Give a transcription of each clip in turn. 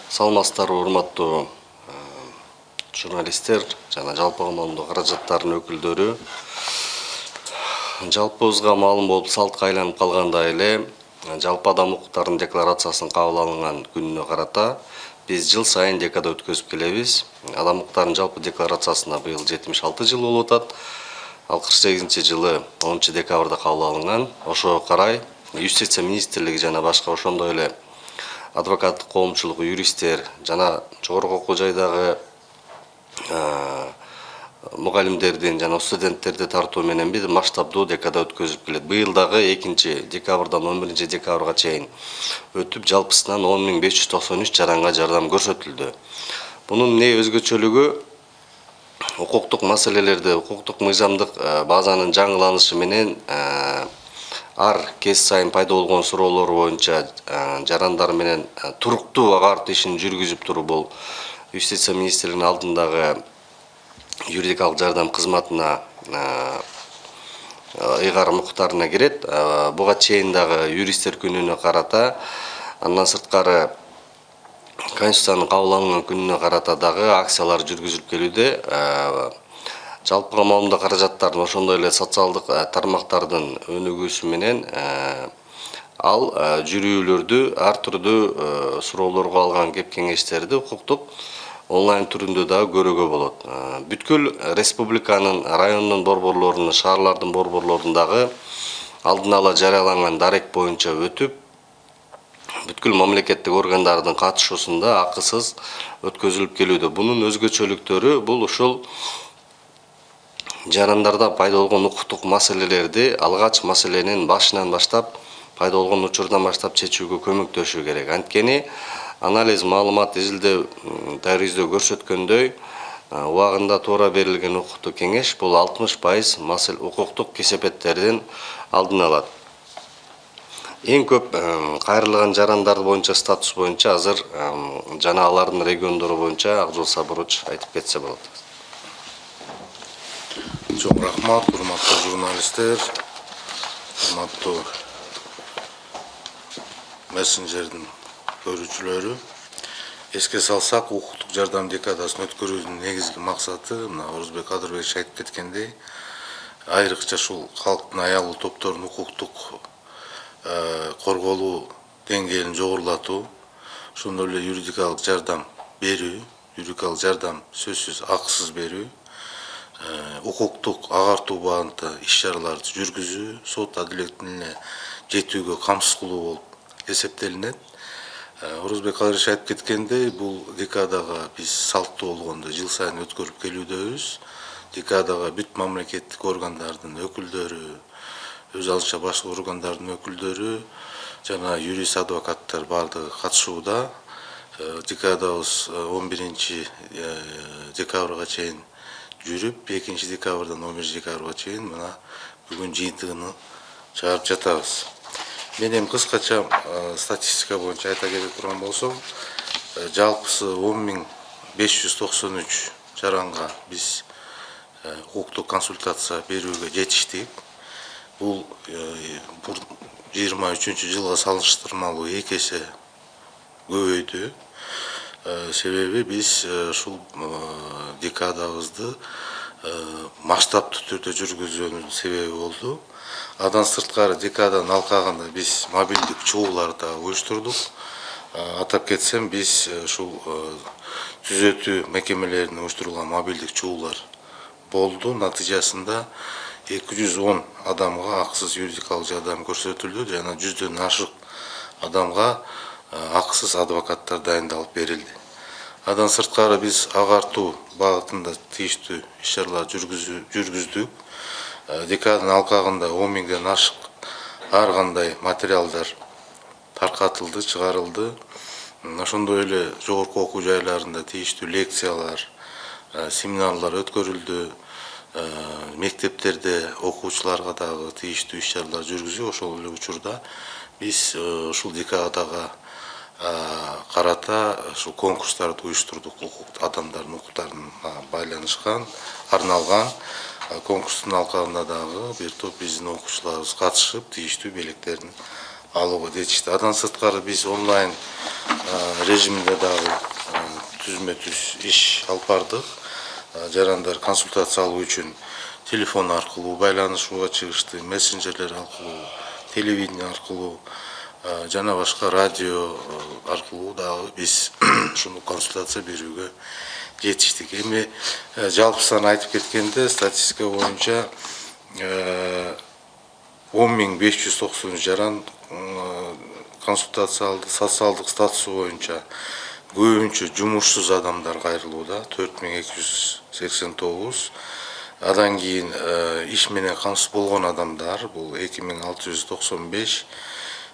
Саламатсыздарбы, урматтуу журналисттер жана жалпы коомдук каражаттардын өкүлдөрү. Жалпыбызга маалым болуп, салтка айланып калгандай эле жалпы адам укуктарынын декларациясынын кабыл алынган күнүнө карата биз жыл сайын декада өткөзүп келебиз. Адам укуктарынын жалпы декларациясына быйыл 76 жыл болуп атат. Ал 48-жылы 10 декабрда кабыл алынган. Ошого карай Юстиция министрлиги жана башка ошондой эле адвокаттык коомчулугу, юристтер жана жогорку окуу жайдагы мугалимдердин жана студенттерди тартуу менен биз масштабдуу декада өткөзүп келет. Быйыл дагы 2-декабрдан 11-декабрга чейин өтүп, жалпысынан 10.593 жаранга жардам көрсөтүлдү. Бунун эмне өзгөчөлүгү? Укуктук маселелерди, укуктук мыйзамдык базанын жаңыланышы менен ар кез сайын пайда болгон суроолор боюнча жарандар менен туруктуу агартуу ишин жүргүзүп туруу бул Юстиция министрлигинин алдындагы юридикалык жардам кызматына ыйгарым укуктарына кирет. Буга чейин дагы юристтер күнүнө карата, андан сырткары Конституциянын кабыл алынган күнүнө карата дагы акциялар жүргүзүлүп келүүдө. Жалпы маалымда каражаттардын ошондой эле социалдык тармактардын өнүгүүсү менен ал жүрүүлөрдү, ар түрдүү суроолорго алган кеп кеңештерди укуктук онлайн түрүндө дагы көрүүгө болот. Бүткүл республиканын, райондун борборлорунун, шаарлардын борборлорундагы алдын ала жарыяланган дарек боюнча өтүп, бүткүл мамлекеттик органдардын катышуусунда акысыз өткөзүлүп келүүдө. Бунун өзгөчөлүктөрү бул ушул жарандарда пайда болгон укуктук маселелерди алгач маселенин башынан баштап, пайда болгон учурдан баштап чечүүгө көмөктөшүү керек. Анткени анализ, маалымат изилдөө, тарыйыздөө көрсөткөндөй, убагында туура берилген укуктук кеңеш бул 60% укуктук кесепеттердин алдын алат. Эң көп кайрылган жарандар боюнча статус боюнча азыр жана алардын региондору боюнча Акжол Сабырович айтып кетсе болот. Чоң рахмат, урматтуу журналисттер, урматтуу мессенджердин көрүүчүлөрү. Эске салсак, укуктук жардам декадасын өткөрүүнүн негизги максаты, Орозбек Кадырбекович айтып кеткендей, айрыкча ушул калктын аялуу топторунун укуктук корголуу деңгээлин жогорулатуу, ошондой эле юридикалык жардам берүү, юридикалык жардам сөзсүз акысыз берүү, укуктук агартуу багытында иш-чараларды жүргүзүү, сот адилеттине жетүүгө камсыз кылуу болуп эсептелинет. Орозбек Кадырович айтып кеткендей, бул декадага биз салттуу болгондо жыл сайын өткөрүп келүүдөбүз. Декадага бүт мамлекеттик органдардын өкүлдөрү, өз алышча башка органдардын өкүлдөрү жана юрист адвокаттар бардыгы катышууда. Декадабыз 11-декабрга чейин жүрүп, 2-декабрдан 11-декабрга чейин мына бүгүн жыйынтыгын чыгарып жатабыз. Мен эми кыскача статистика боюнча айта кете турган болсом, жалпысы 10.593 жаранга биз укуктук консультация берүүгө жетиштик. Бул 23-жылга салыштырмалуу 2 эсе көбөйдү. Себеби биз ушул декадабызды масштабтуу түрдө жүргүзүүнүн себеби болду. Андан сырткары декаданын алкагында биз мобилдик чогууларды уюштурдук. Атап кетсем, биз ушул түзөтүү мекемелерине уюштурулган мобилдик чогуулар болду. Натыйжасында 210 адамга акысыз юридикалык жардам көрсөтүлдү жана 100дөн ашык адамга акысыз адвокаттар дайындалып берилди. Андан сырткары биз агартуу багытында тийиштүү иш-чаралар жүргүздүк. Декаданын алкагында 10.000ден ашык ар кандай материалдар таркатылды, чыгарылды. Ошондой эле жогорку окуу жайларында тийиштүү лекциялар, семинарлар өткөрүлдү. Мектептерде окуучуларга дагы тийиштүү иш-чаралар жүргүзүп, ошол эле учурда биз ушул декадага карата ушул конкурстарды уюштурдук. Адамдардын укуктарына байланышкан, арналган конкурстун алкагында дагы бир топ биздин окуучуларыбыз катышып, тийиштүү белектерин алууга жетишти. Андан сырткары биз онлайн режиминде дагы түзмө түз иш алып бардык. Жарандар консультация алуу үчүн телефон аркылуу байланышууга чыгышты, мессенджерлер аркылуу, телевидение аркылуу жана башка радио аркылуу дагы биз ушуну консультация берүүгө жетиштик. Эми жалпысынан айтып кеткенде статистика боюнча 10.590 жаран консультация алды. Социалдык статусу боюнча көбүнчө жумушсуз адамдар кайрылууда 4289. Адан кийин иш менен камсыз болгон адамдар бул 2695.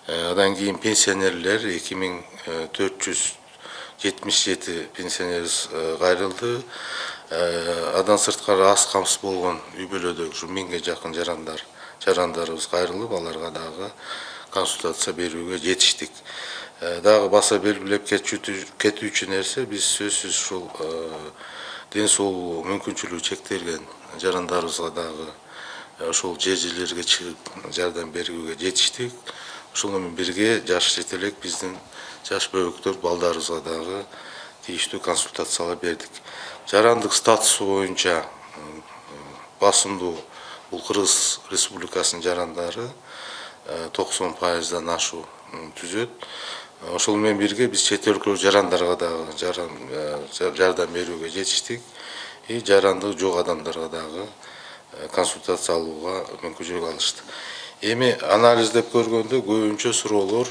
Адан кийин пенсионерлер 2477 пенсионер кайрылды. Адан сырткары аз камсыз болгон үй бүлөдөгү ушу 1000ге жакын жарандарыбыз кайрылып, аларга дагы консультация берүүгө жетиштик. Дагы баса белгилеп кетүүчү нерсе, биз сөзсүз ушул ден соолугу мүмкүнчүлүгү чектелген жарандарыбызга дагы ошол жерлерге чыгып жардам берүүгө жетиштик. Ошол менен бирге жаш жетелек биздин жаш бөбөктөр балдарыбызга дагы тийиштүү консультациялар бердик. Жарандык статусу боюнча басымдуу бул Кыргыз Республикасынын жарандары 90%дан ашуу түзөт. Ошол менен бирге биз чет өлкөлүк жарандарга дагы жардам берүүгө жетиштик. Жарандыгы жок адамдарга дагы консультация алууга мүмкүнчүлүк алышты. Эми анализдеп көргөндө көбүнчө суроолор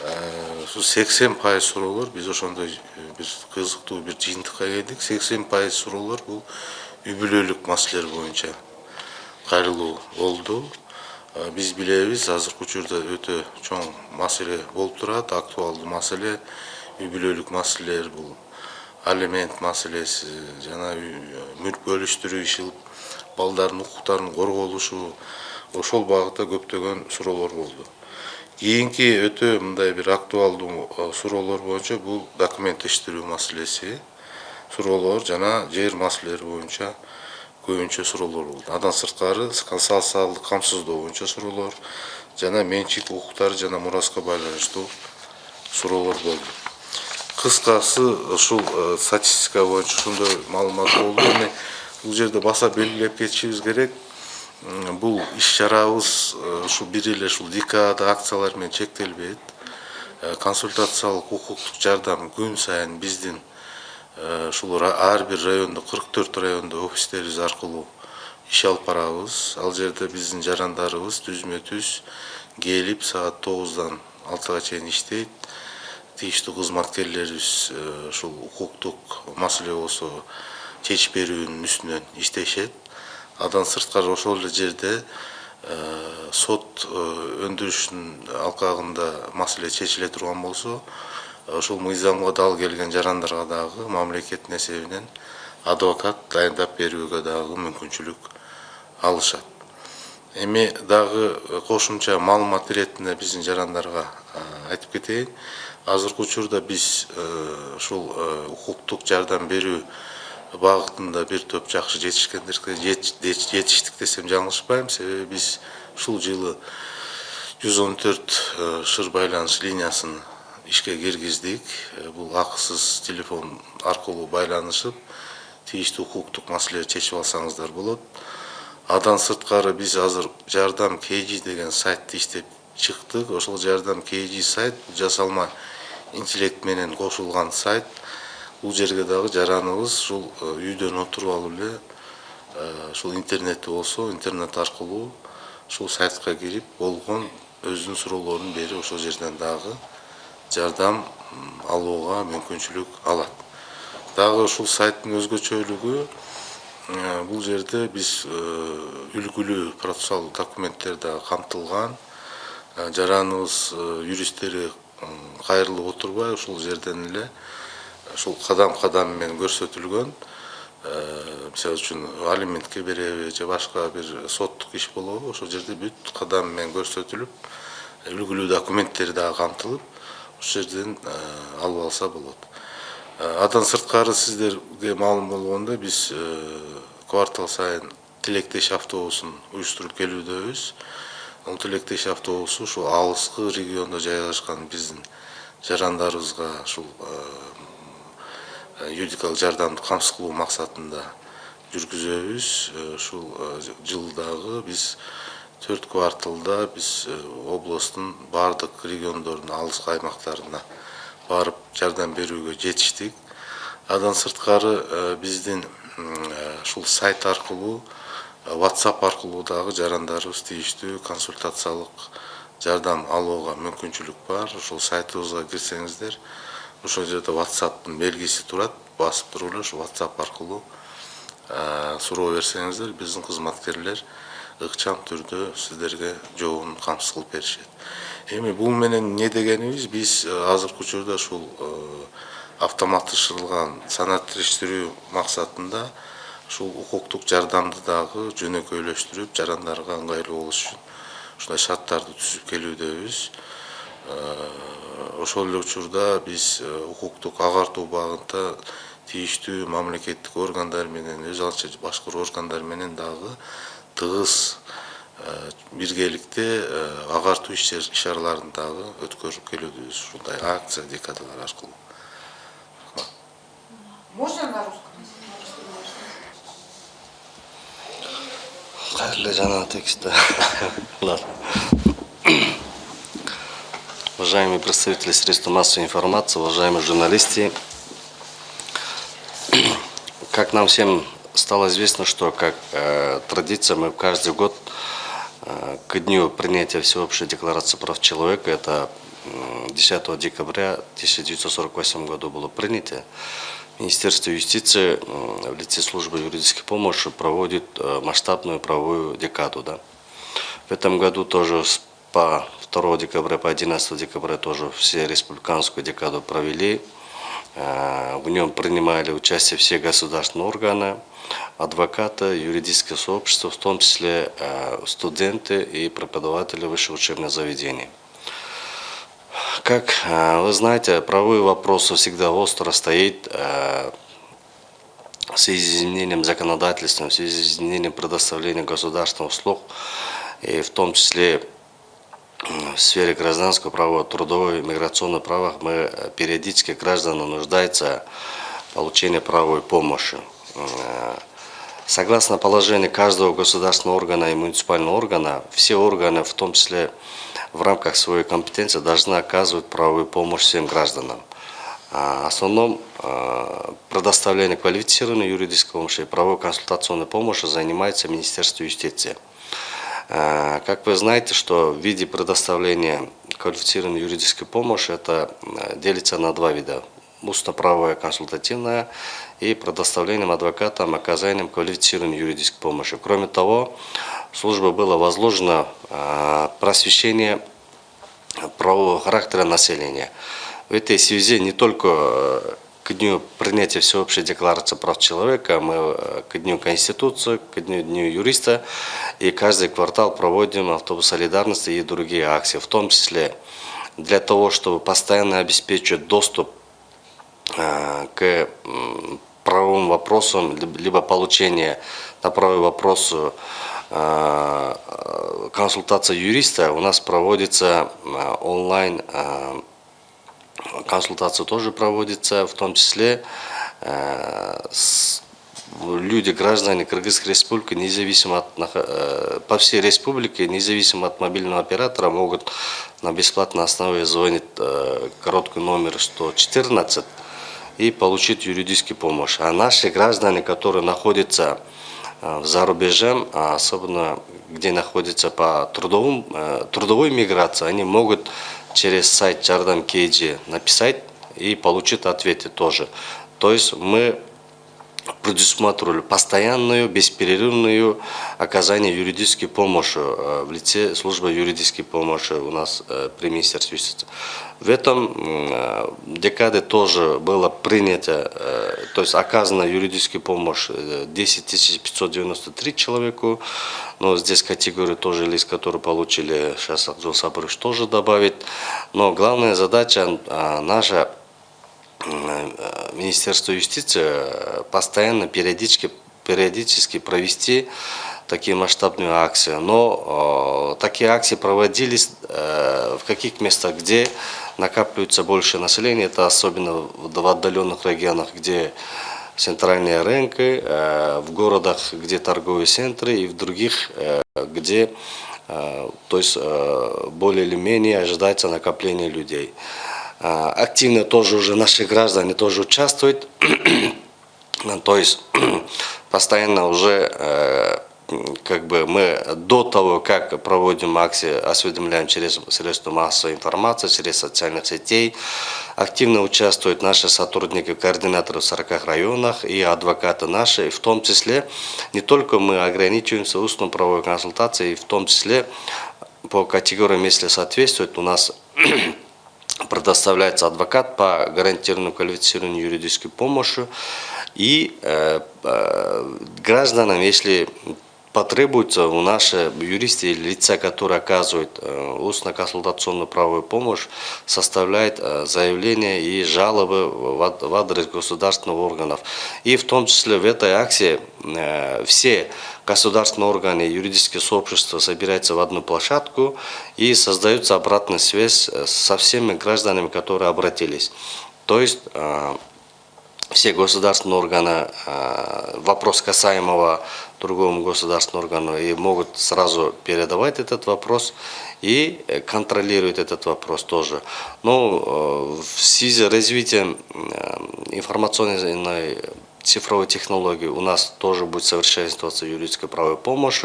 80% суроолор биз ошондой бир кызыктуу бир жыйынтыкка келдик. 80% суроолор бул үй бүлөлүк маселелер боюнча кайрылуу болду. Биз билебиз, азыркы учурда өтө чоң маселе болуп турат, актуалдуу маселе үй бүлөлүк маселелер, бул алимент маселеси, жана мүлк бөлүштүрүү иши, балдардын укуктарынын корголушу, ошол багытта көптөгөн суроолор болду. Кийинки өтө мындай бир актуалдуу суроолор боюнча бул документтештирүү маселеси, суроолор жана жер маселелери боюнча көбүнчө суроолор болду. Андан сырткары социалдык камсыздоо боюнча суроолор жана менчик укуктары жана мураска байланыштуу суроолор болду. Кыскасы ушул статистика боюнча ушундай маалымат болду. Эми бул жерде баса белгилеп кетишибиз керек. Бул иш-чарабыз ушу бир эле ушул декада акциялар менен чектелбейт. Консультациялык укуктук жардам күн сайын биздин ушул ар бир райондо 44 райондо офистерибиз аркылуу иш алып барабыз. Ал жерде биздин жарандарыбыз түзмө түз келип саат 9-дан 6-га чейин иштейт. Тийиштүү кызматкерлерибиз ушул укуктук маселе болсо чечип берүүнүн үстүнөн иштешет. Адан сырткары ошол эле жерде сот өндүрүшүнүн алкагында маселе чечиле турган болсо, ошол мыйзамга дал келген жарандарга дагы мамлекеттин эсебинен адвокат дайындап берүүгө дагы мүмкүнчүлүк алышат. Эми дагы кошумча маалымат иретинде биздин жарандарга айтып кетейин. Азыркы учурда биз ушул укуктук жардам берүү багытында бир топ жакшы жетиштик десем жаңылышпайм. Себеби биз ушул жылы 114 шыр байланыш линиясын ишке киргиздик. Бул акысыз телефон аркылуу байланышып, тийиштүү укуктук маселелерди чечип алсаңыздар болот. Адан сырткары биз азыр Жардам KG деген сайтты иштеп чыктык. Ошол Жардам KG сайт жасалма интеллект менен кошулган сайт. Бул жерге дагы жараныбыз ушул үйдөн отуруп алып эле ушул интернети болсо, интернет аркылуу ушул сайтка кирип болгон өзүнүн суроолорун берип ошол жерден дагы жардам алууга мүмкүнчүлүк алат. Дагы ушул сайттын өзгөчөлүгү, бул жерде биз үлгүлүү процессуалдык документтер дагы камтылган. Жараныбыз юристтери кайрылып отурбай ушул жерден эле ушул кадам менен көрсөтүлгөн. Мисалы үчүн алиментке береби же башка бир соттук иш болобу, ошол жерде бүт кадам менен көрсөтүлүп, үлгүлүү документтери дагы камтылып, ошол жерден алып алса болот. Адан сырткары сиздерге маалым болгондой, биз квартал сайын тилектеш автобусун уюштуруп келүүдөбүз. Ул Тилектеш автобусу ушул алыскы региондо жайгашкан биздин жарандарыбызга ушул юридикалык жардамды камсыз кылуу максатында жүргүзөбүз. Ушул жылдагы биз 4 кварталда биз областын бардык региондордун алыскы аймактарына барып жардам берүүгө жетиштик. Адан сырткары биздин ушул сайт аркылуу, WhatsApp аркылуу дагы жарандарыбыз тийиштүү консультациялык жардам алууга мүмкүнчүлүк бар. Ушул сайтыбызга кирсеңиздер, ошол жерде WhatsApp'тын белгиси турат. Басып туруп эле ошол WhatsApp аркылуу суроо берсеңиздер, биздин кызматкерлер ыкчам түрдө сиздерге жообун камсыз кылып беришет. Эми бул менен эмне дегенибиз, биз азыркы учурда ушул автоматташтырылган санаттештирүү максатында ушул укуктук жардамды дагы жөнөкөйлөштүрүп, жарандарга ыңгайлуу болуш үчүн ушундай шарттарды түзүп келүүдөбүз. Ошол эле учурда биз укуктук агартуу багында тийиштүү мамлекеттик органдар менен, өз алынча башкы органдар менен дагы тыгыз биргеликте агартуу иш-чараларын дагы өткөрүп келүүдөбүз, ушундай акция, декадалар аркылуу. Можно на русском? Кайырлы жана текстте. Ладно. Уважаемые представители средств массовой информации, уважаемые журналисты, как нам всем стало известно, что как традиция мы каждый год к дню принятия Всеобщей декларации прав человека, это 10 декабря 1948 году было принято, Министерство юстиции в лице службы юридической помощи проводит масштабную правовую декаду. Да? В этом году тоже по 2 декабря, по 11 декабря тоже все республиканскую декаду провели. В нем принимали участие все государственные органы, адвокаты, юридическое сообщество, в том числе студенты и преподаватели высших учебных заведений. Как вы знаете, правовые вопросы всегда остро стоят в связи с изменением законодательства, в связи с изменением предоставления государственных услуг, и в том числе в сфере гражданского права, трудовой, миграционных правах мы периодически граждане нуждаются в получении правовой помощи. Согласно положению каждого государственного органа и муниципального органа, все органы, в том числе в рамках своей компетенции, должны оказывать правовую помощь всем гражданам. В основном предоставление квалифицированной юридической помощи и правовой консультационной помощи занимается Министерство юстиции. Как вы знаете, что в виде предоставления квалифицированной юридической помощи это делится на два вида. Устно-правовая консультативная и предоставлением адвокатам оказанием квалифицированной юридической помощи. Кроме того, службе было возложено просвещение правового характера населения. В этой связи не только к дню принятия Всеобщей декларации прав человека, мы к дню Конституции, к дню юриста, и каждый квартал проводим автобус солидарности и другие акции, в том числе для того, чтобы постоянно обеспечивать доступ к правовым вопросам, либо получение на правовой вопрос консультация юриста, у нас проводится онлайн консультация тоже проводится, в том числе люди, граждане Кыргызской республики, независимо от, по всей республике, независимо от мобильного оператора, могут на бесплатной основе звонить короткий номер 114 и получить юридическую помощь. А наши граждане, которые находятся за рубежом, особенно где находятся по трудовой миграции, они могут через сайт Жардам Кейджи написать и получить ответы тоже. То есть мы предусматривали постоянную, бесперерывную оказание юридической помощи в лице службы юридической помощи у нас при Министерстве юстиции. В этом декаде тоже было принято, то есть оказана юридическая помощь 10 593 человеку, но здесь категории тоже лиц, которые получили, сейчас Акжол Сапарович тоже добавит, но главная задача наша, Министерство юстиции, постоянно, периодически провести такие масштабные акции. Но такие акции проводились в каких местах, где накапливается больше населения. Это особенно в отдаленных регионах, где центральные рынки, в городах, где торговые центры, и в других, где то есть более или менее ожидается накопление людей. Активно тоже уже наши граждане тоже участвуют. То есть постоянно уже как бы мы до того, как проводим акции, осведомляем через средства массовой информации, через социальных сетей. Активно участвуют наши сотрудники, координаторы в 40 районах и адвокаты наши. В том числе не только мы ограничиваемся устной правовой консультацией, в том числе по категориям, если соответствует, у нас предоставляется адвокат по гарантированной квалифицированной юридической помощи. И гражданам, если потребуется, у наши юристы или лица, которые оказывают устно-консультационную правовую помощь, составляют заявления и жалобы в адрес государственных органов. И в том числе в этой акции все государственные органы, юридические сообщества собираются в одну площадку и создается обратная связь со всеми гражданами, которые обратились. То есть все государственные органы, вопрос касаемого другому государственному органу, и могут сразу передавать этот вопрос и контролируют этот вопрос тоже. Но в связи с развитием информационной цифровой технологии у нас тоже будет совершенствоваться юридическая правовая помощь.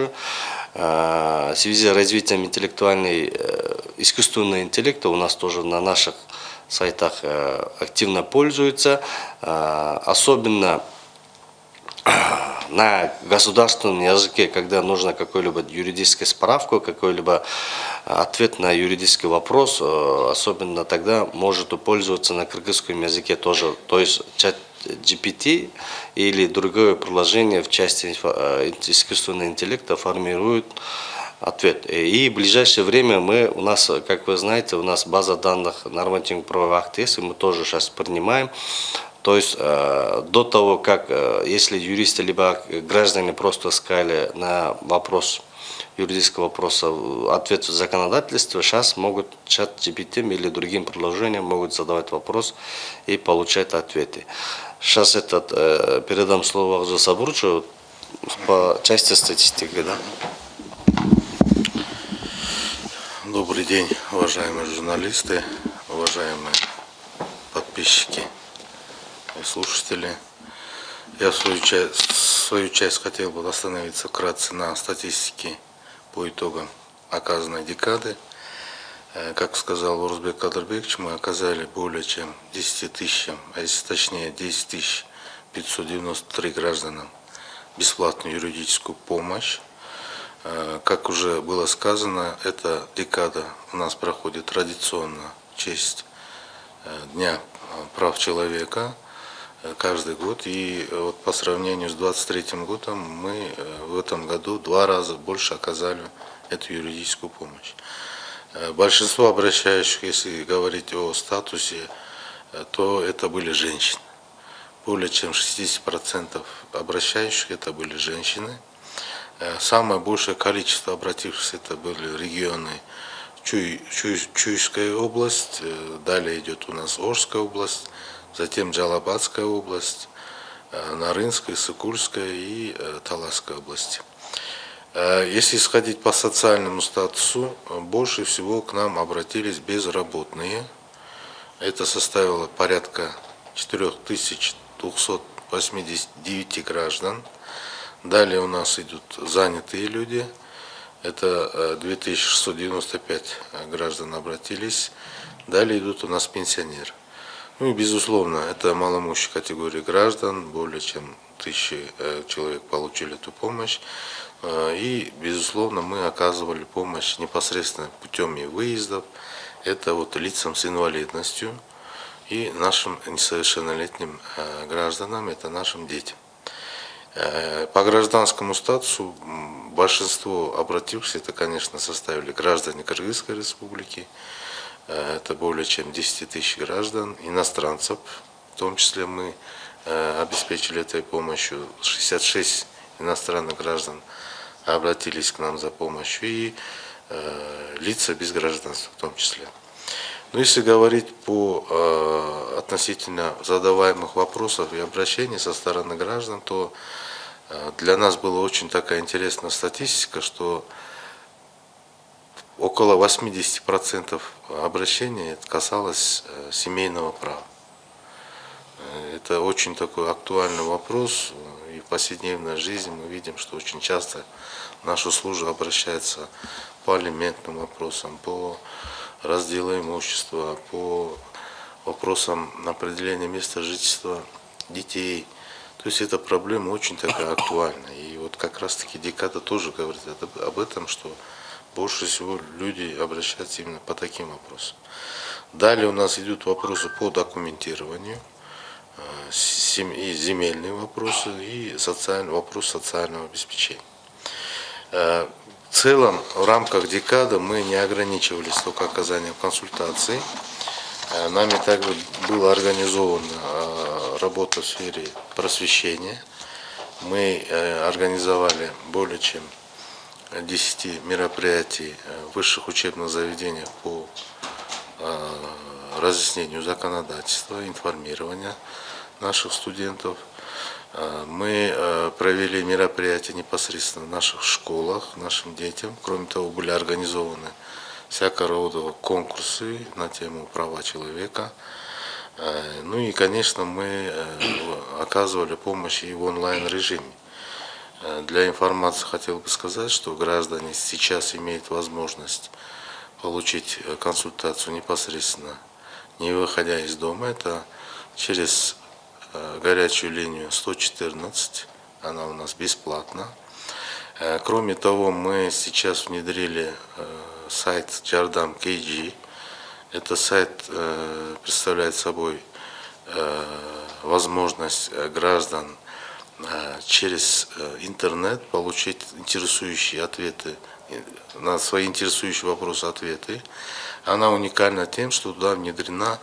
В связи с развитием искусственного интеллекта у нас тоже на наших сайтах активно пользуются, особенно на государственном языке, когда нужно какую-либо юридическую справку, какой-либо ответ на юридический вопрос, особенно тогда может пользоваться на кыргызском языке тоже. То есть чат GPT или другое приложение в части искусственного интеллекта формирует ответ. И в ближайшее время у нас, как вы знаете, у нас база данных нормативных правовых актов, и мы тоже сейчас принимаем. То есть до того, как, если юристы либо граждане просто искали на вопрос, юридического вопроса ответ в законодательстве, сейчас могут чат GPT или другим приложениям могут задавать вопрос и получать ответы. Сейчас передам слово Сабурчу по части статистики. Да? Добрый день, уважаемые журналисты, уважаемые подписчики и слушатели. Я в свою часть хотел бы остановиться вкратце на статистике по итогам оказанной декады. Как сказал Урузбек Кадырбекович, мы оказали более чем 10 тысячам, а если точнее 10 593 гражданам бесплатную юридическую помощь. Как уже было сказано, эта декада у нас проходит традиционно в честь Дня прав человека каждый год. И вот по сравнению с 2023 годом мы в этом году 2 раза больше оказали эту юридическую помощь. Большинство обращающих, если говорить о статусе, то это были женщины. Более чем 60% обращающих это были женщины. Самое большее количество обратившихся это были регионы Чуйская область, далее идет у нас Орская область, затем Джалабадская область, Нарынская, Сыкульская и Таласская области. Если исходить по социальному статусу, больше всего к нам обратились безработные. Это составило порядка 4289 граждан. Далее у нас идут занятые люди. Это 2695 граждан обратились. Далее идут у нас пенсионеры. Ну и безусловно, это малоимущая категория граждан. Более чем 1000 человек получили эту помощь. И безусловно мы оказывали помощь непосредственно путем и выездов. Это вот лицам с инвалидностью и нашим несовершеннолетним гражданам, это нашим детям. По гражданскому статусу большинство обратившихся, это, конечно, составили граждане Кыргызской республики. Это более чем 10 тысяч граждан, иностранцев. В том числе мы обеспечили этой помощью 66 иностранных граждан обратились к нам за помощью, и лица без гражданства в том числе. Но если говорить по относительно задаваемых вопросов и обращений со стороны граждан, то для нас была очень такая интересная статистика, что около 80% обращений касалось семейного права. Это очень такой актуальный вопрос, и в повседневной жизни мы видим, что очень часто в нашу службу обращаются по алиментным вопросам, по разделу имущества, по вопросам определения места жительства детей. То есть эта проблема очень такая актуальная. И вот как раз таки декада тоже говорит об этом, что больше всего люди обращаются именно по таким вопросам. Далее у нас идут вопросы по документированию, и земельные вопросы, и вопрос социального обеспечения. В целом, в рамках декады мы не ограничивались только оказанием консультаций. Нами также была организована работа в сфере просвещения. Мы организовали более чем 10 мероприятий в высших учебных заведениях по разъяснению законодательства, информирования наших студентов. Мы провели мероприятия непосредственно в наших школах, нашим детям. Кроме того, были организованы всякого рода конкурсы на тему права человека. Ну и, конечно, мы оказывали помощь и в онлайн-режиме. Для информации хотел бы сказать, что граждане сейчас имеют возможность получить консультацию непосредственно, не выходя из дома. Это через горячую линию 114, она у нас бесплатна. Кроме того, мы сейчас внедрили сайт Jardam KG. Этот сайт представляет собой возможность граждан через интернет получить интересующие ответы на свои интересующие вопросы ответы. Она уникальна тем, что туда внедрена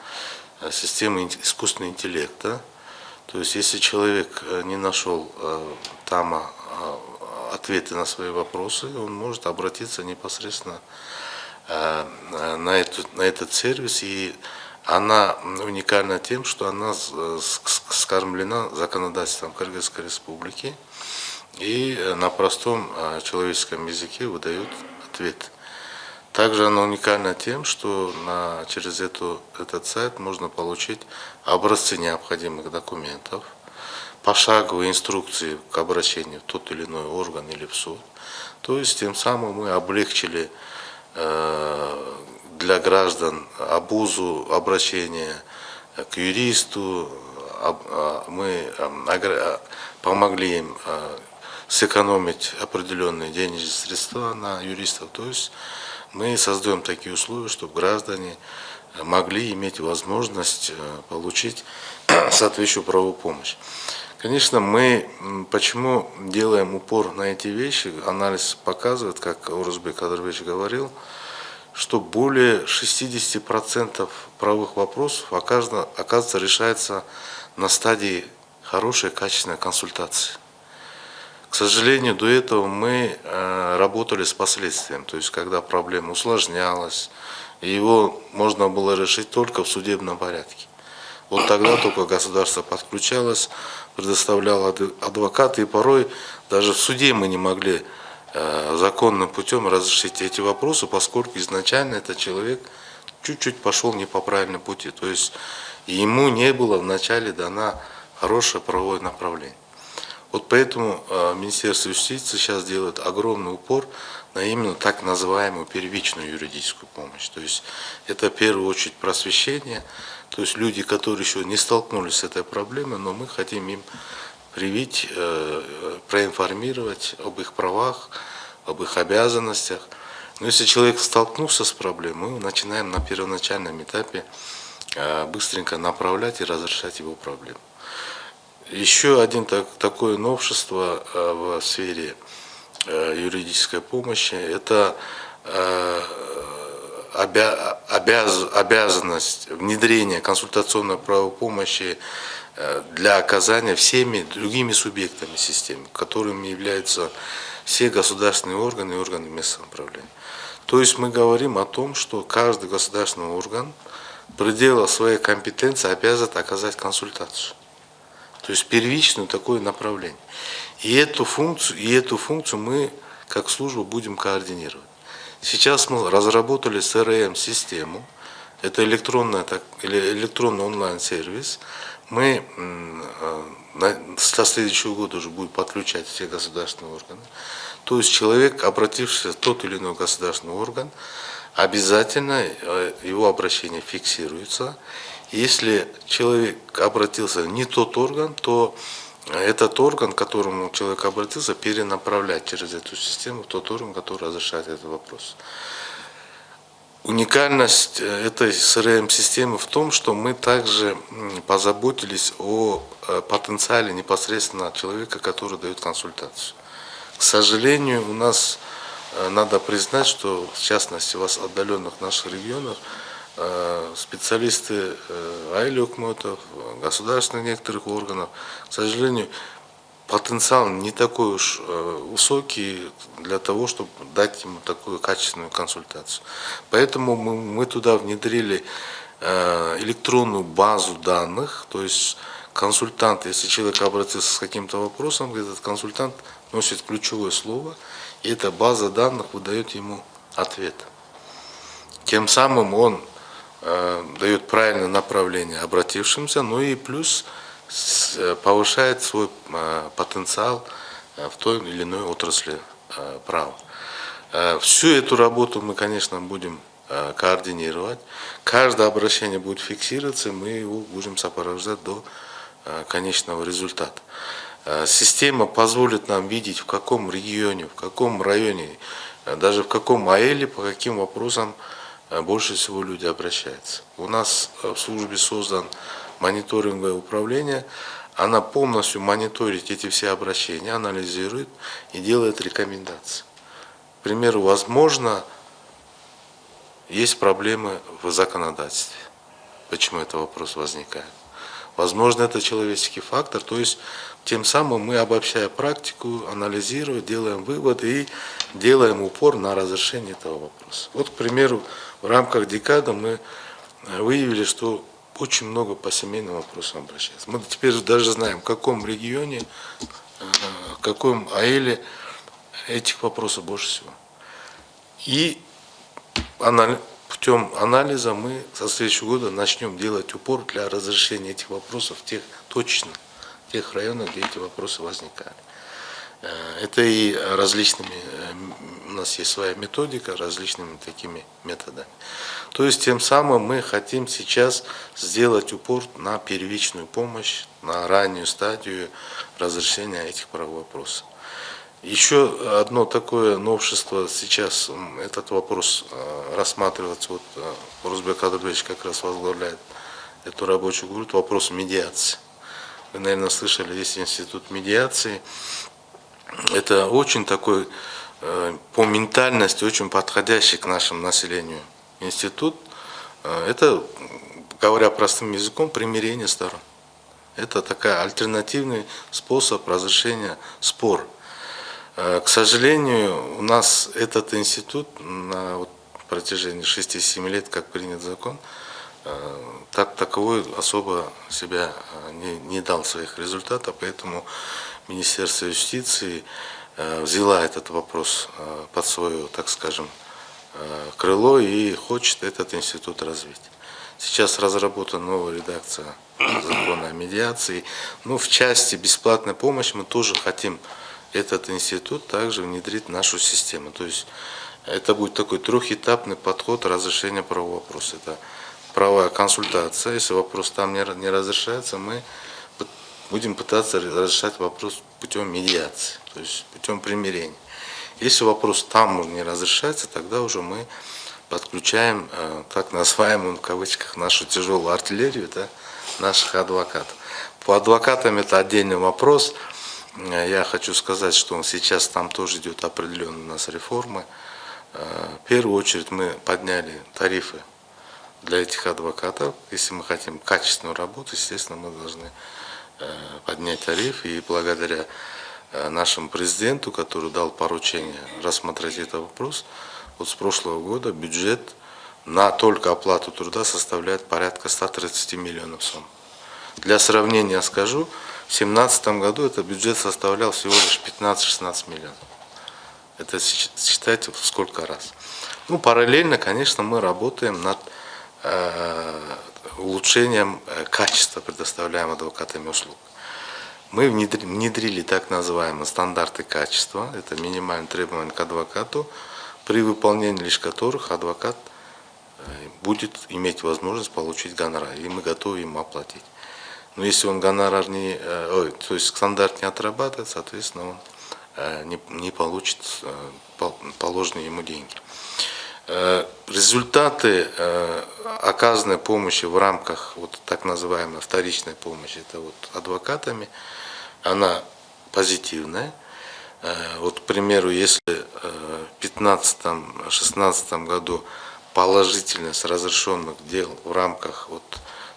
система искусственного интеллекта. То есть, если человек не нашел там ответы на свои вопросы, он может обратиться непосредственно на этот сервис, и она уникальна тем, что она скормлена законодательством Кыргызской Республики и на простом человеческом языке выдает ответ. Также она уникальна тем, что через этот сайт можно получить образцы необходимых документов, пошаговые инструкции к обращению в тот или иной орган или в суд. То есть тем самым мы облегчили для граждан обузу обращения к юристу, мы помогли им сэкономить определенные денежные средства на юристов. То есть мы создаем такие условия, чтобы граждане могли иметь возможность получить соответствующую правовую помощь. Конечно, мы почему делаем упор на эти вещи, анализ показывает, как Орузбек Кадырбекович говорил, что более 60% правовых вопросов, оказывается, решается на стадии хорошей, качественной консультации. К сожалению, до этого мы работали с последствием, то есть когда проблема усложнялась, его можно было решить только в судебном порядке. Вот тогда только государство подключалось, предоставляло адвоката, и порой даже в суде мы не могли законным путем разрешить эти вопросы, поскольку изначально этот человек чуть-чуть пошел не по правильному пути. То есть ему не было вначале дано хорошее правовое направление. Вот поэтому Министерство юстиции сейчас делает огромный упор на именно так называемую первичную юридическую помощь. То есть это в первую очередь просвещение, то есть люди, которые еще не столкнулись с этой проблемой, но мы хотим им привить, проинформировать об их правах, об их обязанностях. Но если человек столкнулся с проблемой, мы начинаем на первоначальном этапе быстренько направлять и разрешать его проблему. Еще один такое новшество в сфере юридической помощи – это обязанность внедрения консультационной правовой помощи для оказания всеми другими субъектами системы, которыми являются все государственные органы и органы местного самоуправления. То есть мы говорим о том, что каждый государственный орган в пределах своей компетенции обязан оказать консультацию. То есть первичное такое направление. И эту функцию мы как служба будем координировать. Сейчас мы разработали CRM-систему. Это электронный онлайн-сервис. Мы со следующего года уже будем подключать все государственные органы. То есть человек, обратившийся в тот или иной государственный орган, обязательно его обращение фиксируется. Если человек обратился в не тот орган, то этот орган, к которому человек обратился, перенаправлять через эту систему в тот орган, который разрешает этот вопрос. Уникальность этой CRM-системы в том, что мы также позаботились о потенциале непосредственно человека, который дает консультацию. К сожалению, у нас, надо признать, что в частности в отдаленных наших регионах специалисты айли өкмөтов, государственных некоторых органов, к сожалению, потенциал не такой уж высокий для того, чтобы дать ему такую качественную консультацию. Поэтому мы туда внедрили электронную базу данных, то есть консультант, если человек обратился с каким-то вопросом, этот консультант носит ключевое слово, и эта база данных выдает ему ответ. Тем самым он дает правильное направление обратившимся, ну и плюс повышает свой потенциал в той или иной отрасли права. Всю эту работу мы, конечно, будем координировать. Каждое обращение будет фиксироваться, мы его будем сопровождать до конечного результата. Система позволит нам видеть, в каком регионе, в каком районе, даже в каком АЭЛе, по каким вопросам больше всего люди обращаются. У нас в службе создан мониторинговое управление, она полностью мониторит эти все обращения, анализирует и делает рекомендации. К примеру, возможно, есть проблемы в законодательстве. Почему этот вопрос возникает? Возможно, это человеческий фактор, то есть тем самым мы, обобщая практику, анализируем, делаем выводы и делаем упор на разрешение этого вопроса. Вот, к примеру, в рамках декады мы выявили, что очень много по семейным вопросам обращается. Мы теперь даже знаем, в каком регионе, в каком АЭЛе этих вопросов больше всего. И путем анализа мы со следующего года начнем делать упор для разрешения этих вопросов точно в тех районах, где эти вопросы возникали. Это и различными, у нас есть своя методика, различными такими методами. То есть тем самым мы хотим сейчас сделать упор на первичную помощь, на раннюю стадию разрешения этих правовых вопросов. Еще одно такое новшество, сейчас этот вопрос рассматривается, вот Орузбек Адырбекович как раз возглавляет эту рабочую группу, вопрос медиации. Вы, наверное, слышали, есть институт медиации. Это очень такой, по ментальности, очень подходящий к нашему населению институт. Это, говоря простым языком, примирение сторон. Это такой альтернативный способ разрешения спора. К сожалению, у нас этот институт на протяжении 6-7 лет, как принят закон, таковой особо себя не дал своих результатов, поэтому Министерство юстиции взяла этот вопрос под свое, так скажем, крыло и хочет этот институт развить. Сейчас разработана новая редакция закона о медиации. Ну, в части бесплатной помощи мы тоже хотим этот институт также внедрить в нашу систему. То есть это будет такой трехэтапный подход разрешения правового вопроса. Это правовая консультация. Если вопрос там не разрешается, мы будем пытаться разрешать вопрос путем медиации, то есть путем примирения. Если вопрос там уже не разрешается, тогда уже мы подключаем так называемую, в кавычках, нашу тяжелую артиллерию, да, наших адвокатов. По адвокатам это отдельный вопрос. Я хочу сказать, что сейчас там тоже идет определенная у нас реформа. В первую очередь мы подняли тарифы для этих адвокатов. Если мы хотим качественную работу, естественно, мы должны поднять тариф. И благодаря нашему президенту, который дал поручение рассмотреть этот вопрос. Вот с прошлого года бюджет на только оплату труда составляет порядка 130 миллионов сом. Для сравнения скажу, в 2017 году этот бюджет составлял всего лишь 15-16 миллионов. Это считайте в сколько раз. Ну, параллельно, конечно, мы работаем над улучшением качества предоставляемых адвокатами услуг. Мы внедрили так называемые стандарты качества, это минимальные требования к адвокату, при выполнении лишь которых адвокат будет иметь возможность получить гонорар, и мы готовы ему оплатить. Но если он гонорар то есть стандарт не отрабатывает, соответственно, он не получит положенные ему деньги. Результаты оказанной помощи в рамках вот так называемой вторичной помощи, это вот адвокатами, она позитивная. Вот, к примеру, если в 2015-2016 году положительность разрешенных дел в рамках вот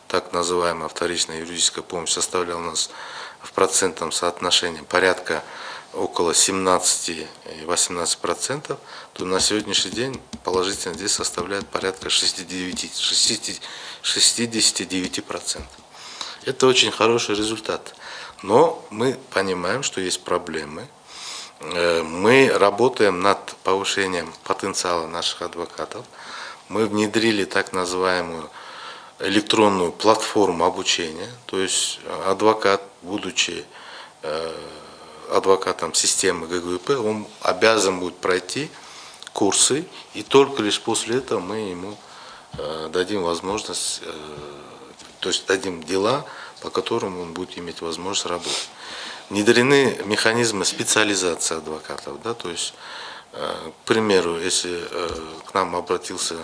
так называемой вторичной юридической помощи составляла у нас в процентном соотношении порядка около 17-18%, то на сегодняшний день положительность здесь составляет порядка 69%. Это очень хороший результат. Но мы понимаем, что есть проблемы. Мы работаем над повышением потенциала наших адвокатов. Мы внедрили так называемую электронную платформу обучения. То есть адвокат, будучи адвокатом системы ГГУП, он обязан будет пройти курсы, и только лишь после этого мы ему дадим возможность, то есть дадим дела, по которым он будет иметь возможность работать. Внедрены механизмы специализации адвокатов, да, то есть, к примеру, если к нам обратился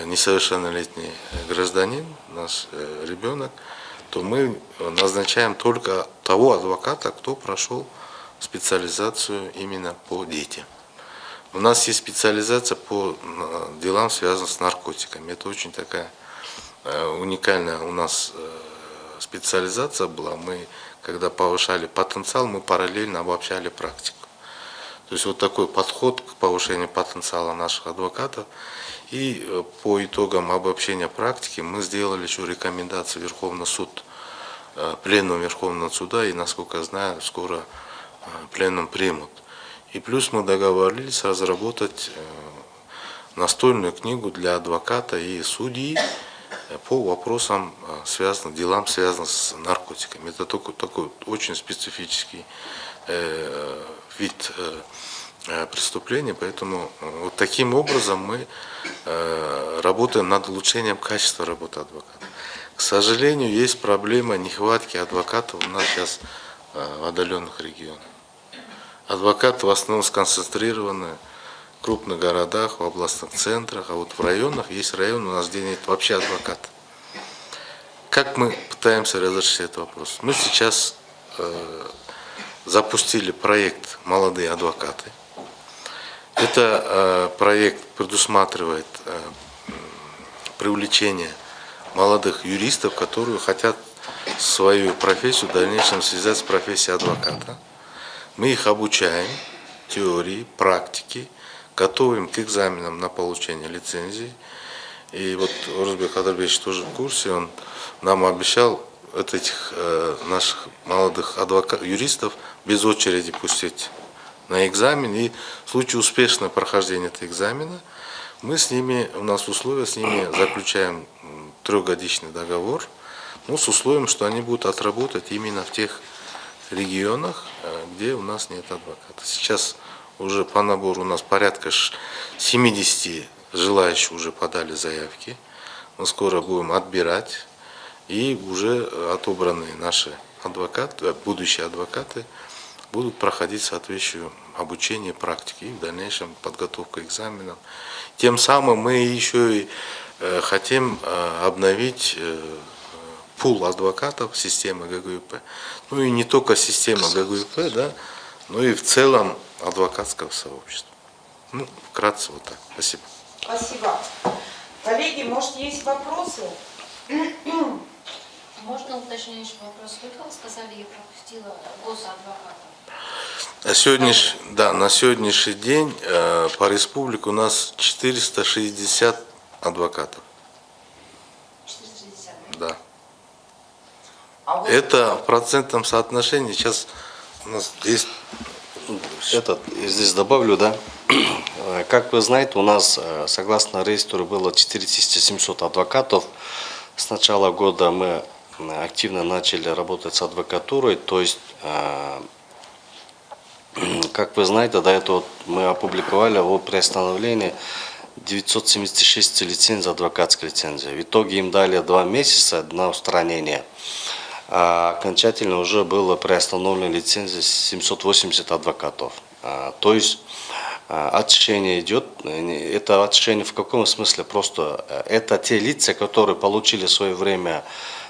несовершеннолетний гражданин, наш ребенок, то мы назначаем только того адвоката, кто прошел специализацию именно по детям. У нас есть специализация по делам, связанным с наркотиками. Это очень такая уникальная у нас специализация была. Мы, когда повышали потенциал, мы параллельно обобщали практику. То есть вот такой подход к повышению потенциала наших адвокатов. И по итогам обобщения практики мы сделали еще рекомендации в Верховный суд, пленум Верховного суда, и, насколько я знаю, скоро пленум примут. И плюс мы договорились разработать настольную книгу для адвоката и судьи по вопросам, делам, связанным с наркотиками. Это такой очень специфический вид преступления, поэтому вот таким образом мы работаем над улучшением качества работы адвоката. К сожалению, есть проблема нехватки адвокатов у нас сейчас в отдаленных регионах. Адвокаты в основном сконцентрированы в крупных городах, в областных центрах, а вот в районах, есть районы у нас, где нет вообще адвоката. Как мы пытаемся разрешить этот вопрос? Мы сейчас запустили проект «Молодые адвокаты». Это проект предусматривает привлечение молодых юристов, которые хотят свою профессию в дальнейшем связать с профессией адвоката. Мы их обучаем теории, практике, готовим к экзаменам на получение лицензии. И вот Орузбек Адальбеевич тоже в курсе, он нам обещал этих наших молодых юристов без очереди пустить на экзамен. И в случае успешного прохождения этого экзамена мы с ними, у нас условия, с ними заключаем 3-годичный договор, но с условием, что они будут отработать именно в тех регионах, где у нас нет адвоката. Сейчас уже по набору у нас порядка 70 желающих уже подали заявки. Мы скоро будем отбирать, и уже отобранные наши адвокаты, будущие адвокаты, будут проходить соответствующее обучение практики и в дальнейшем подготовку к экзаменам. Тем самым мы еще и хотим обновить пул адвокатов системы ГГУП. Ну и не только система ГГУП, да, но и в целом адвокатского сообщества. Ну, вкратце вот так. Спасибо. Спасибо. Коллеги, может, есть вопросы? Можно уточняющий вопрос? Сколько вы сказали, я пропустила госадвокатов? На сегодняшний день по республике у нас 460 адвокатов. 460. Да. А вот Это в процентном соотношении сейчас у нас есть. Здесь добавлю, да. Как вы знаете, у нас, согласно реестру, было 4700 адвокатов. С начала года мы активно начали работать с адвокатурой, то есть, как вы знаете, до этого мы опубликовали о приостановлении 976 лицензий, адвокатской лицензии. В итоге им дали 2 месяца на устранение. А окончательно уже было приостановлена лицензия 780 адвокатов. То есть очищение идет. Это очищение в каком смысле? Просто это те лица, которые получили в свое время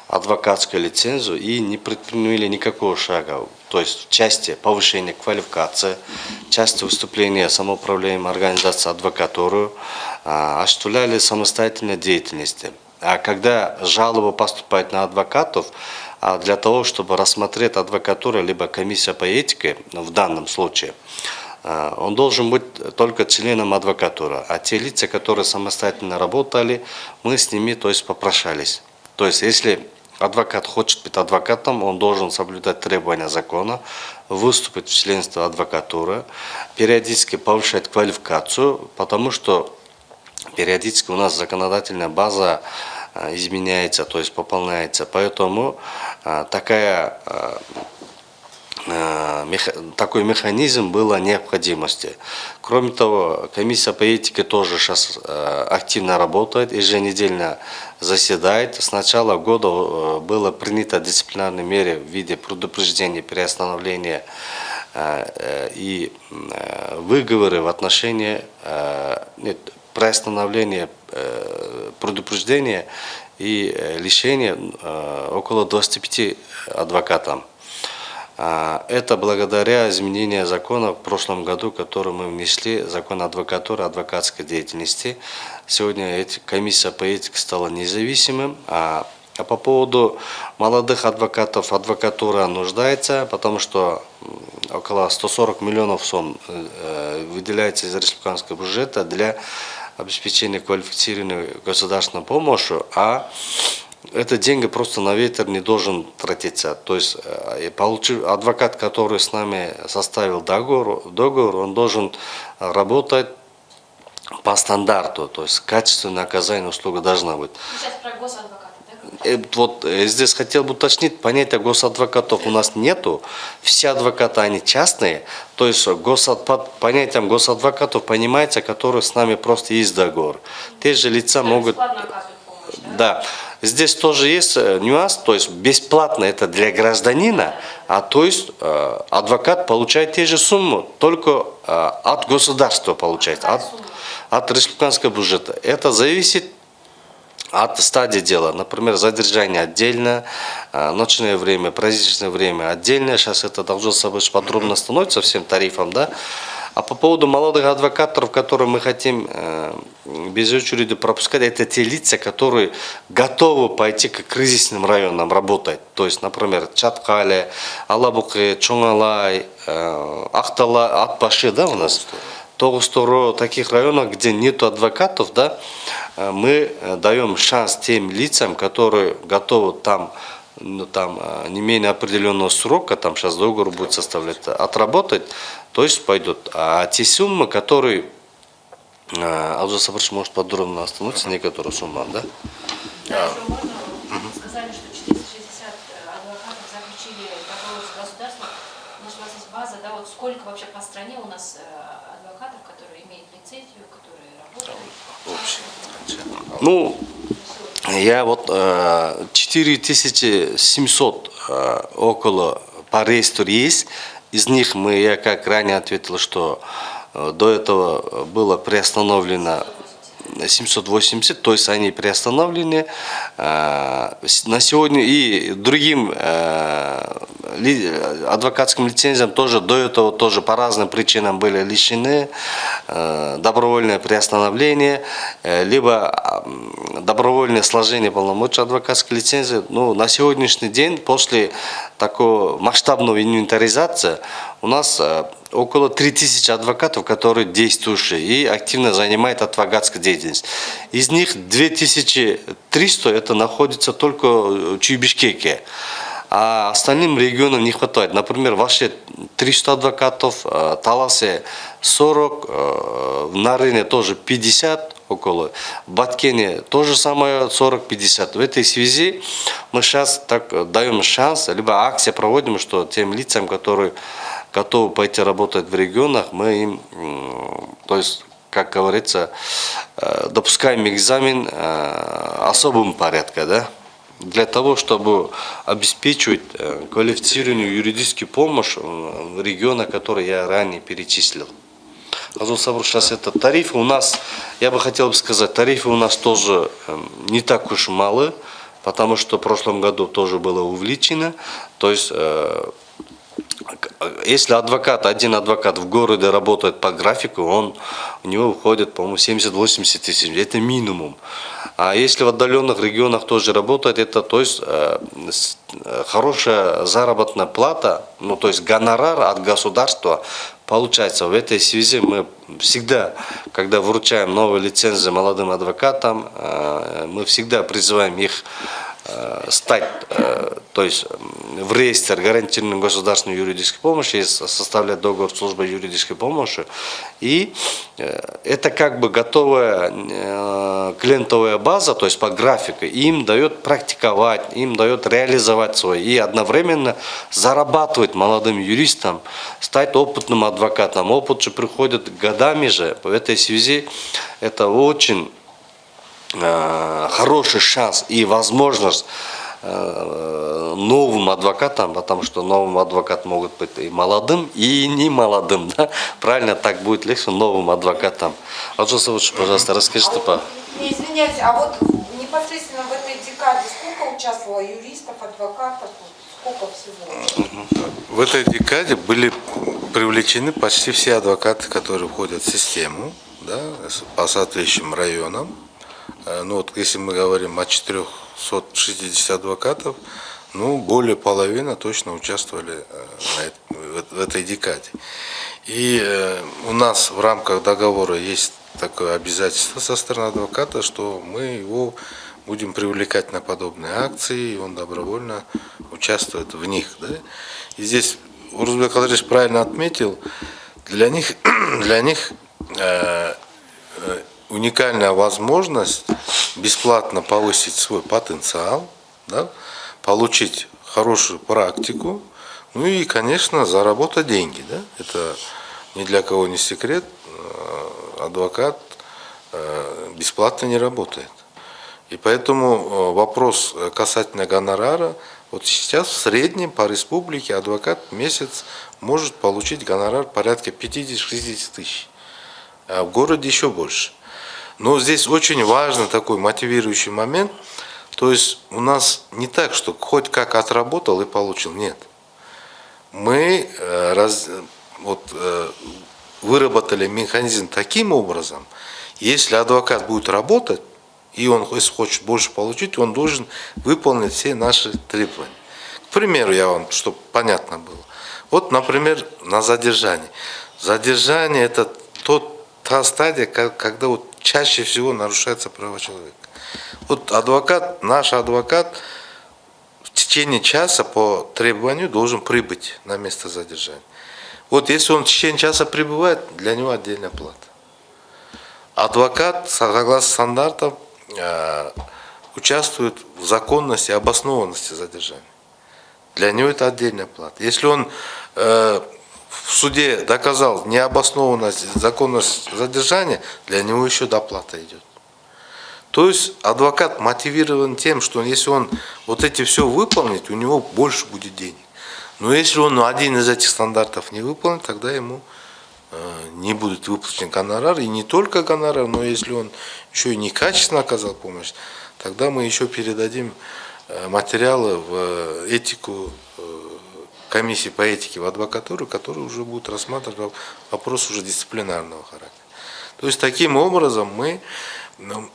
адвокатскую лицензию и не предприняли никакого шага. То есть в части повышения квалификации, в части выступления самоуправлением организации адвокатуры, осуществляли самостоятельную деятельность. А когда жалобы поступают на адвокатов, для того, чтобы рассмотреть адвокатуру, либо комиссия по этике, в данном случае, он должен быть только членом адвокатуры. А те лица, которые самостоятельно работали, мы с ними, то есть, попрощались. То есть, если адвокат хочет быть адвокатом, он должен соблюдать требования закона, выступить в членство адвокатуры, периодически повышать квалификацию, потому что периодически у нас законодательная база изменяется, то есть пополняется. Поэтому такой механизм было необходимости. Кроме того, комиссия по этике тоже сейчас активно работает, еженедельно заседает. С начала года было принято дисциплинарные меры в виде предупреждения, приостановления и выговоры в отношении приостановления, предупреждения и лишения около 25 адвокатам. Это благодаря изменению закона в прошлом году, который мы внесли, закон адвокатуры, адвокатской деятельности. Сегодня комиссия по этике стала независимым. А по поводу молодых адвокатов, адвокатура нуждается, потому что около 140 миллионов сом выделяется из республиканского бюджета для обеспечения квалифицированной государственной помощи, а это деньги просто на ветер не должен тратиться. То есть адвокат, который с нами составил договор, он должен работать по стандарту, то есть качественное оказание услуги должна быть. Сейчас про госадвокатов, да? Вот здесь хотел бы уточнить, понятия госадвокатов у нас нету, все адвокаты они частные, то есть под понятием госадвокатов понимается, которые с нами просто есть договор. Те же лица могут... Бесплатно оказывают помощь, да? Да, здесь тоже есть нюанс, то есть бесплатно это для гражданина, а то есть адвокат получает те же суммы, только от государства получает, от республиканского бюджета. Это зависит от стадии дела. Например, задержание отдельно, ночное время, праздничное время отдельно. Сейчас это должно быть подробно становиться всем тарифам, да. А по поводу молодых адвокатов, которые мы хотим без очереди пропускать, это те лица, которые готовы пойти к кризисным районам работать. То есть, например, Чаткале, Алабуке, Чонгалай, Ахтала, Атбаши, да, у нас? Тогусторо, таких районах, где нет адвокатов, да, мы даем шанс тем лицам, которые готовы там не менее определенного срока, там сейчас договор будет составлять, отработать, то есть пойдут. А те суммы, которые, Алжа Сапарович может подробно остановиться, некоторые суммы, да? Да, еще можно, сказали, что 460 адвокатов заключили договор с государством, нашлась есть база, да, вот сколько вообще по стране у нас адвокатов, которые имеют лицензию, которые работают? Ну, я вот 4700 около по реестру есть. Из них я как ранее ответил, что до этого было приостановлено 780, то есть они приостановлены. На сегодня и другим адвокатским лицензиям тоже до этого тоже по разным причинам были лишены, добровольное приостановление, либо добровольное сложение полномочий адвокатской лицензии. Ну, на сегодняшний день, после такого масштабного инвентаризации, у нас около 3000 адвокатов, которые действующие и активно занимают адвокатской деятельностью. Из них 2300 это находится только в Чуйбишкеке. А остальным регионам не хватает. Например, ваши 300 адвокатов, Таласе 40, в Нарыне тоже 50 около, в Баткене то же самое 40-50. В этой связи мы сейчас так даем шанс, либо акция проводим, что тем лицам, которые готовы пойти работать в регионах, мы им, то есть, как говорится, допускаем экзамен особым порядком, да? Для того, чтобы обеспечивать квалифицированную юридическую помощь в регионах, которые я ранее перечислил. Азул Сабур, сейчас это тарифы у нас, я бы хотел сказать, тарифы у нас тоже не так уж малы, потому что в прошлом году тоже было увеличено. То есть, если один адвокат в городе работает по графику, у него уходит, по-моему, 70-80 тысяч, это минимум. А если в отдаленных регионах тоже работает, это, то есть, хорошая заработная плата, ну, то есть гонорар от государства получается. В этой связи мы всегда, когда вручаем новые лицензии молодым адвокатам, мы всегда призываем их стать, то есть в реестр гарантированной государственной юридической помощи, составлять договор службы юридической помощи. И это как бы готовая клиентовая база, то есть по графику, им дает практиковать, им дает реализовать свои и одновременно зарабатывать молодым юристам, стать опытным адвокатом. Опыт же приходит годами же. В этой связи это очень хороший шанс и возможность новым адвокатам, потому что новым адвокатом могут быть и молодым, и не молодым, да? Правильно, так будет легче новым адвокатам. Азул Сабурович, пожалуйста, расскажите. Не извиняюсь, а вот непосредственно в этой декаде сколько участвовало юристов, адвокатов, сколько всего? В этой декаде были привлечены почти все адвокаты, которые входят в систему, да, по соответствующим районам. Ну вот если мы говорим о 460 адвокатов, ну более половины точно участвовали в этой декаде. И у нас в рамках договора есть такое обязательство со стороны адвоката, что мы его будем привлекать на подобные акции, и он добровольно участвует в них. Да? И здесь Урузбек Кадырович правильно отметил, для них уникальная возможность бесплатно повысить свой потенциал, да, получить хорошую практику, ну и, конечно, заработать деньги. Да? Это ни для кого не секрет, адвокат бесплатно не работает. И поэтому вопрос касательно гонорара, вот сейчас в среднем по республике адвокат в месяц может получить гонорар порядка 50-60 тысяч, а в городе еще больше. Но здесь очень важный такой мотивирующий момент, то есть у нас не так, что хоть как отработал и получил, нет. Мы выработали механизм таким образом, если адвокат будет работать, и он, если хочет больше получить, он должен выполнить все наши требования. К примеру, я вам, чтобы понятно было. Вот, например, на задержании. Задержание – это та стадия, когда вот чаще всего нарушаются права человека. Вот адвокат, наш адвокат в течение часа по требованию должен прибыть на место задержания. Вот если он в течение часа прибывает, для него отдельная плата. Адвокат, согласно стандартам, участвует в законности и обоснованности задержания. Для него это отдельная плата. Если он в суде доказал необоснованность, законность задержания, для него еще доплата идет. То есть адвокат мотивирован тем, что если он вот эти все выполнит, у него больше будет денег. Но если он один из этих стандартов не выполнит, тогда ему не будет выплачен гонорар. И не только гонорар, но если он еще и некачественно оказал помощь, тогда мы еще передадим материалы в этику, комиссии по этике в адвокатуру, которые уже будут рассматривать вопрос уже дисциплинарного характера. То есть таким образом мы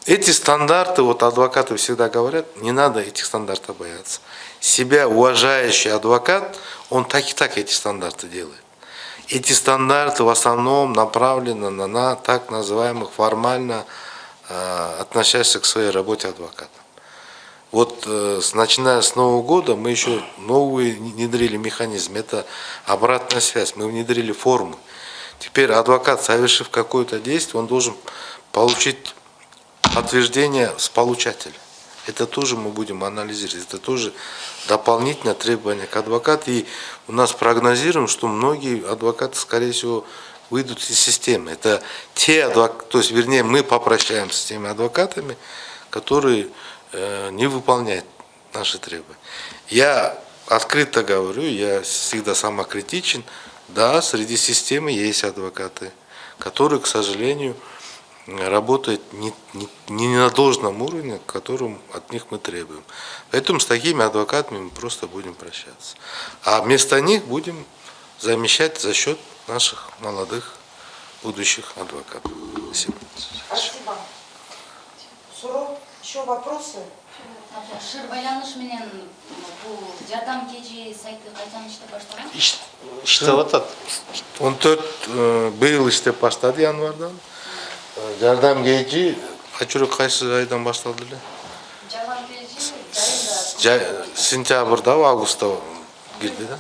Эти стандарты, вот адвокаты всегда говорят, не надо этих стандартов бояться. Себя уважающий адвокат, он так и так эти стандарты делает. Эти стандарты в основном направлены на так называемых формально относящихся к своей работе адвокатов. Вот начиная с Нового года мы еще новые внедрили механизм, это обратная связь, мы внедрили формы. Теперь адвокат, совершив какое-то действие, он должен получить подтверждение с получателя. Это тоже мы будем анализировать, это тоже дополнительное требование к адвокату. И у нас прогнозируем, что многие адвокаты, скорее всего, выйдут из системы. Это те адвокаты, то есть, вернее, мы попрощаемся с теми адвокатами, которые не выполняют наши требования. Я открыто говорю, я всегда самокритичен. Да, среди системы есть адвокаты, которые, к сожалению, работают не на должном уровне, к которому от них мы требуем. Поэтому с такими адвокатами мы просто будем прощаться. А вместо них будем замещать за счет наших молодых будущих адвокатов. Спасибо. Спасибо. Суров, еще вопросы? Шыр байланыш менен бул жардам кежи сайты качан иштеп баштаган? иштеп атат. 14 быйыл иштеп баштады январдан. Жардам кежи качурак кайсы айдан башталды эле? Жардам кежи жайында Сентябрда, августта кирди да.